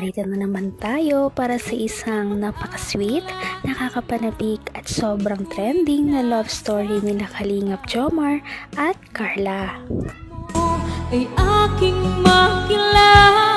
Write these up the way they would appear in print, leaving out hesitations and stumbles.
narito na naman tayo para sa isang napaka-sweet, nakakapanabik at sobrang trending na love story nila Kalingap Jomar at Carla. Ay aking makilala.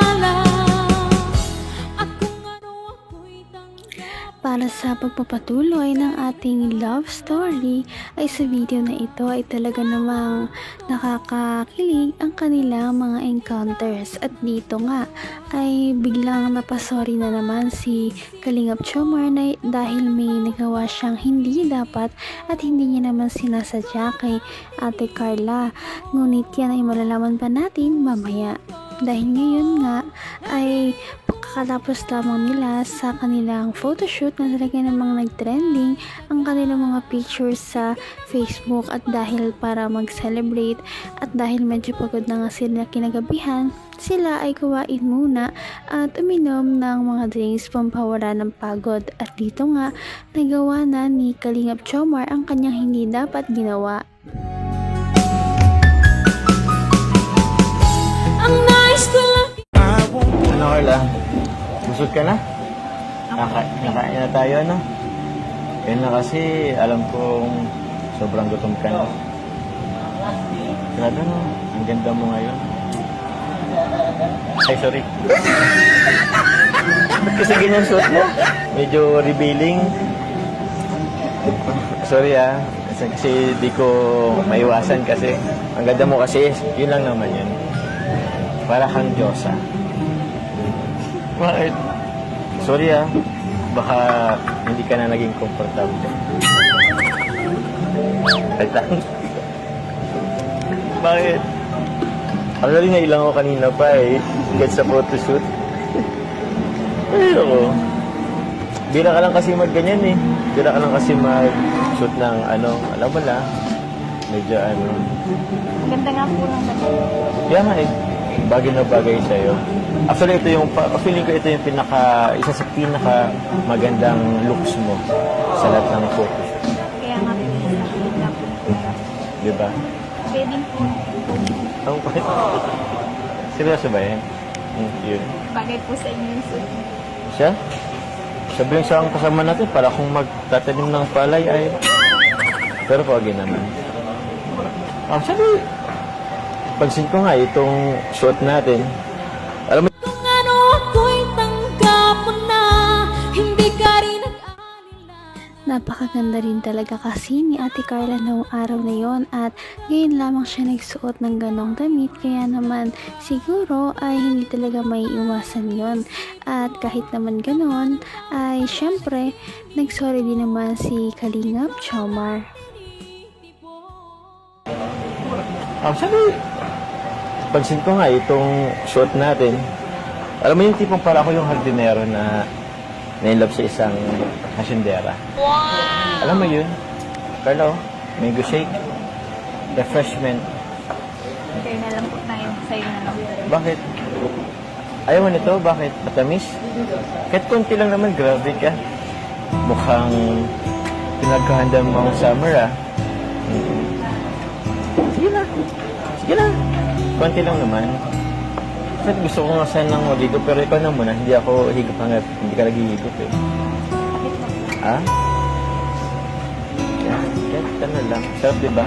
Para sa pagpapatuloy ng ating love story ay sa video na ito ay talaga namang nakakakilig ang kanilang mga encounters, at dito nga ay biglang napasorry na naman si Kalingap Jomar na dahil may nagawa siyang hindi dapat at hindi niya naman sinasadya kay Ate Carla, ngunit yan ay malalaman pa natin mamaya. Dahil ngayon nga ay pagkatapos lamang nila sa kanilang photoshoot na talaga namang nag-trending ang kanilang mga pictures sa Facebook, at dahil para mag-celebrate at dahil medyo pagod na nga sila kinagabihan, sila ay kuwain muna at uminom ng mga drinks pampawala ng pagod, at dito nga nagawa na ni Kalingap Jomar ang kanyang hindi dapat ginawa. Ano, Carla? Busog ka na? Nakain na tayo, ano? Kaya na kasi, alam kong sobrang gutom ka na. Grabe, no? Ang ganda mo ngayon. Ay, sorry. Ba't kasi ganyan suot mo? Medyo revealing. Sorry, ah. Kasi di ko maiwasan kasi. Ang ganda mo kasi, yun lang naman yun. Para kang Diyosa. Bakit? Sorry, ah. Baka hindi ka na naging komportable. Ay, bakit? Actually, nailang ako kanina pa eh. Get sa photoshoot. Ay, ako. Bira ka lang kasi mag-ganyan eh. Bira ka lang kasi mag-shoot ng ano, alam mo na. Medyo ano. Ganda nga po ng Kaya nga eh. Bagay na bagay sa'yo. Actually, ito yung, feeling ko ito yung isa sa pinaka magandang looks mo sa lahat ng photoshoot. Kaya nga pinagsasalita po. Diba? Pwedeng po. Ang pakit. Seryoso ba yan? Yun. Bagay po sa inyo yung suit. Siya? Sabi sa ang kasama natin, para kung magtatanim ng palay ay... Pero pagi naman. Sabi, pansin ko nga itong suot natin. Alam mo, Kung ano ako'y tanggap mo na, hindi ka rin napakaganda rin talaga kasi ni Ate Carla noong araw na yon, at ngayon lamang siya nagsuot ng ganong damit, kaya naman siguro ay hindi talaga may iwasan yon. At kahit naman ganon ay syempre nagsorry din naman si Kalingap Jomar. sabi, pansin ko nga itong suot natin. Alam mo yung tipong para ako yung hardinero na na-inlove sa isang hasyendera. Wow! Alam mo yun? Carlo, mango shake, refreshment. Kaya na lang po tayo sa'yo na lang. Bakit? Ayaw mo nito? Bakit? Matamis? Kahit konti lang naman, grabe ka. Mukhang pinagkahanda mo ang summer, ah. Sige na. Sige na. Konti lang naman. Kahit gusto ko nga sanang magligo, pero ikaw na muna. Hindi ako higop hanggat hindi ka naghihigop, eh. Ha? Kahit ano lang. Sarap, diba?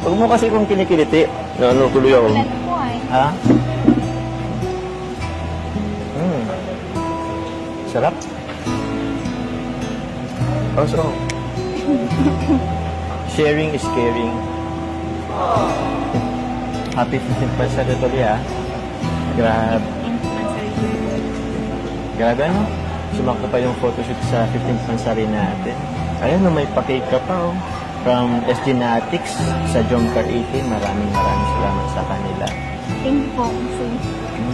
Huwag mo kasi kung kinikiliti. Ano, tuloy ako. Ha? Sarap. Oh, so. Sharing is caring. Happy 15th anniversary, ha? Grabe. Grabe, ano? Sumakto pa yung photoshoot sa 15th anniversary natin. Ayun, may pa-cake ka pa, oh. From SG Natics sa Jomcar 18. Maraming salamat sa kanila. Thank you po kasi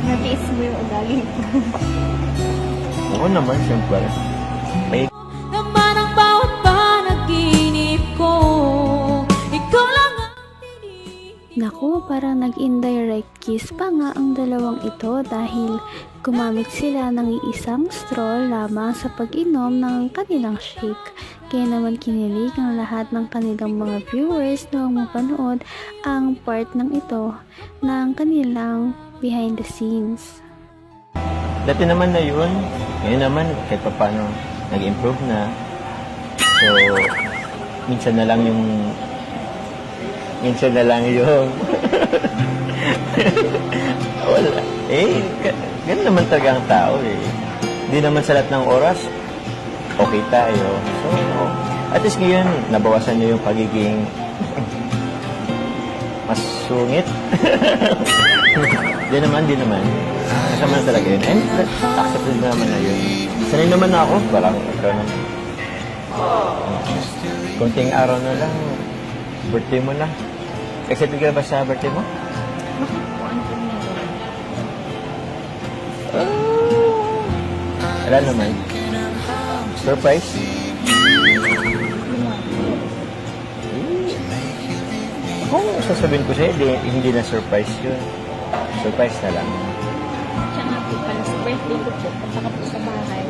natiis mo yung ugali ko. Oo naman, siyempre. May naman ang bawat panaginip ko. Ikaw lang ang Naku, parang nag-indirect kiss pa nga ang dalawang ito dahil gumamit sila ng iisang straw lamang sa pag-inom ng kanilang shake. Kaya naman kinilig ang lahat ng kanilang mga viewers noong mapanood ang part ng ito ng kanilang behind the scenes. Dati naman na yun, ngayon naman kahit pa paano nag-improve na. So, minsan na lang yung wala. Ganun naman talaga ang tao eh. Hindi naman sa lahat ng oras, okay tayo. So, at least ngayon, nabawasan nyo yung pagiging mas sungit. Di naman. Kasama na talaga yun. And accepted naman na yun. Sanay naman na ako, parang ikaw naman. Kunting araw na lang, birthday mo na. Excited ka ba sa birthday mo? Wala naman. Surprise? Kung sasabihin ko sa'yo, hindi na surprise yun. Surprise na lang. Siya nga po pala sa birthday ko po, pataka po sa bahay.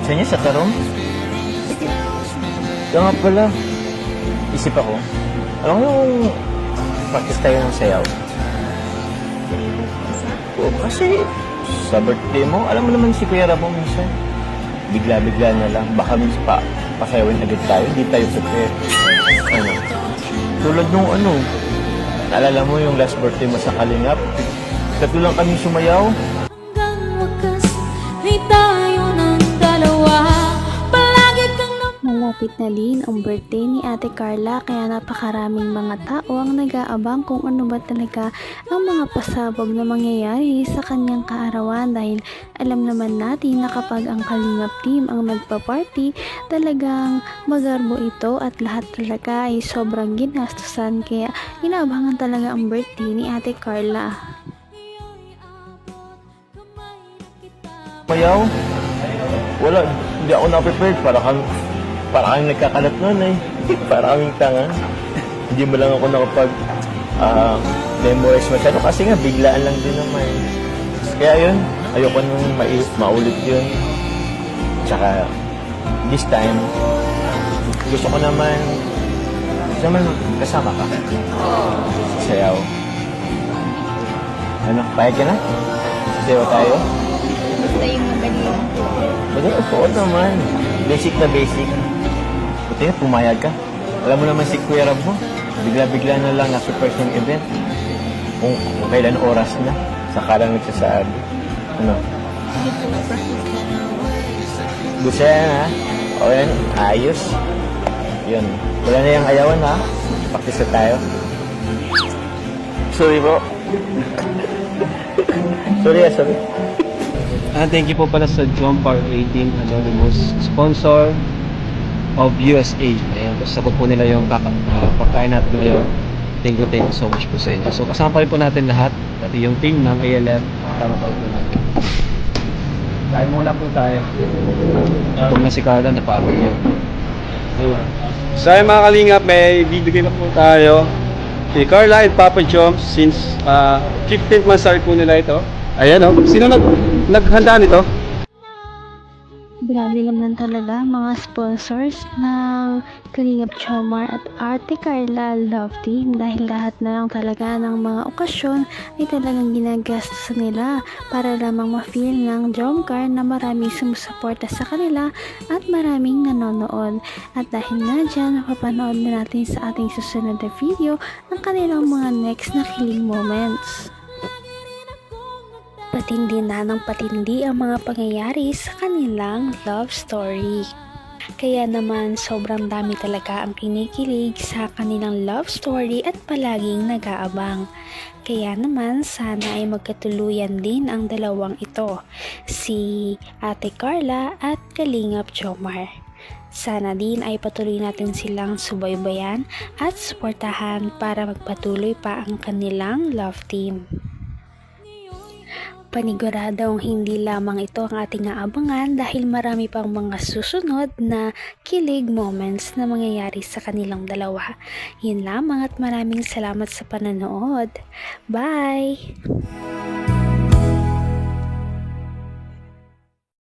Sa inyo, sa Tarong? Ito nga pala. Isip ako. Alam mo yung practice tayo ng sayaw? Oo, kasi sa birthday mo, alam mo naman si Kuya Ramo minsan. Bigla-bigla na lang. Baka minsan pasayawin agad tayo. Hindi tayo prepare. Tulad nung naalala mo yung last birthday mo sa Kalingap? Katulang kaming sumayaw. Hanggang wakas ay tayo ng dalawa. Palagi kang Malapit na din ang birthday ni Ate Carla kaya napakaraming mga tao ang nag-aabang kung ano ba talaga ang mga pasabog na mangyayari sa kanyang kaarawan dahil alam naman natin na kapag ang Kalingap team ang nagpa-party, talagang magarbo ito at lahat talaga ay sobrang ginastusan kaya inaabangan talaga ang birthday ni Ate Carla. Sumayaw? Wala. Hindi ako na-prepared. Para kang nagkakalat nun eh. Para kaming tanga. Hindi mo lang ako memorize masyado kasi nga biglaan lang din naman. Kaya yun, ayoko nung maulit yun. Tsaka, this time, gusto ko naman kasama ka. Sayaw. Payag ka na? Sayaw tayo? gusto yung magaling. Magaling, oo naman. Basic na basic. Buti na, pumayag ka. Alam mo naman si Kuya Rab mo, bigla-bigla na lang na-surprise yung event. Kung kailan oras na, saka lang nagsasabi. Gusto yan ha? O yan, ayos. Yun. Wala na yung ayawan ha? Practice na tayo. Sorry po. sorry. Thank you po pala sa John Park 18 Anonymous sponsor of USA. Ayan, sagot po nila yung pagkain natin ngayon. Thank you so much po sa inyo. So kasama pa rin po natin lahat, pati yung team ng ALM. Tama pa po natin. Kain muna po tayo. Kung na si Carla, napagod yun. So ayun mga kalingap, may video na po tayo kay Carla and Papa Joms since 15th month po nila ito. Ayan o, sino naghanda nito? Grabe naman talaga mga sponsors ng Kalingap Jomar at Ate Carla Love Team dahil lahat na lang talaga ng mga okasyon ay talagang ginagastos nila para lamang ma-feel ng Jomcar na maraming sumusuporta sa kanila at maraming nanonood. At dahil nga dyan, mapapanood na natin sa ating susunod na video ang kanilang mga next na kilig moments. Patindi na ng patindi ang mga pangyayari sa kanilang love story. Kaya naman sobrang dami talaga ang kinikilig sa kanilang love story at palaging nag-aabang. Kaya naman sana ay magkatuluyan din ang dalawang ito, si Ate Carla at Kalingap Jomar. Sana din ay patuloy natin silang subaybayan at suportahan para magpatuloy pa ang kanilang love team. Paniguradong hindi lamang ito ang ating aabangan dahil marami pang mga susunod na kilig moments na mangyayari sa kanilang dalawa. Yun lamang at maraming salamat sa panonood. Bye!